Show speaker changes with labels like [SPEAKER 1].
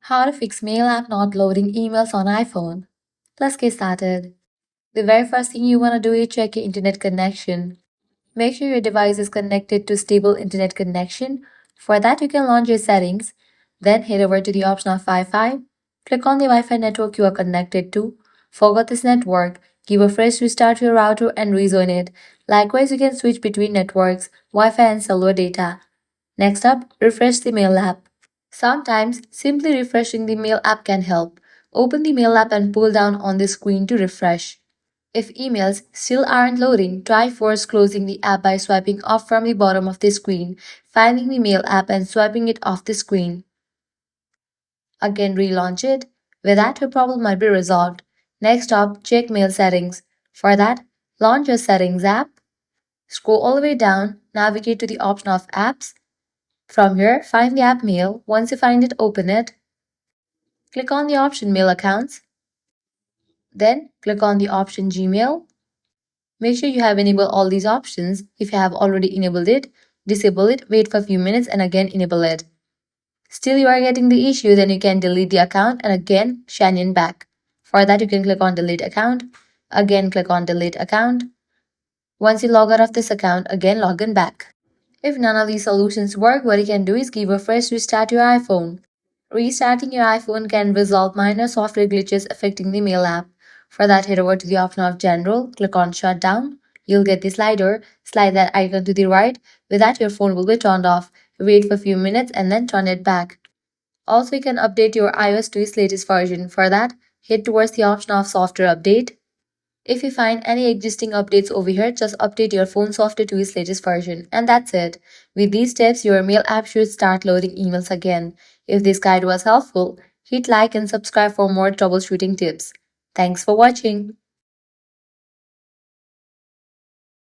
[SPEAKER 1] How to fix Mail app not loading emails on iPhone. Let's get started. The very first thing you want to do is check your internet connection. Make sure your device is connected to stable internet connection. For that, you can launch your settings. Then head over to the option of Wi-Fi. Click on the Wi-Fi network you are connected to. Forgot this network. Give a fresh restart to your router and rejoin it. Likewise, you can switch between networks, Wi-Fi and cellular data. Next up, refresh the Mail app. Sometimes simply refreshing the Mail app can help. Open the Mail app and pull down on the screen to refresh. If emails still aren't loading, try first closing the app by swiping off from the bottom of the screen, finding the Mail app and swiping it off the screen. Again, relaunch it. With that, your problem might be resolved. Next up, check Mail settings. For that, launch your Settings app. Scroll all the way down, navigate to the option of Apps. From here, find the app Mail. Once you find it, open it. Click on the option Mail Accounts. Then click on the option Gmail. Make sure you have enabled all these options. If you have already enabled it, disable it, wait for a few minutes and again enable it. Still you are getting the issue, then you can delete the account and again sign in back. For that you can click on delete account. Again click on delete account. Once you log out of this account, again log in back. If none of these solutions work, what you can do is give a fresh restart to your iPhone. Restarting your iPhone can resolve minor software glitches affecting the Mail app. For that, head over to the option of General, click on Shutdown. You'll get the slider, slide that icon to the right. With that, your phone will be turned off. Wait for a few minutes and then turn it back. Also, you can update your iOS to its latest version. For that, head towards the option of Software Update. If you find any existing updates over here, just update your phone software to its latest version. And that's it. With these steps, your Mail app should start loading emails again. If this guide was helpful, hit like and subscribe for more troubleshooting tips. Thanks for watching.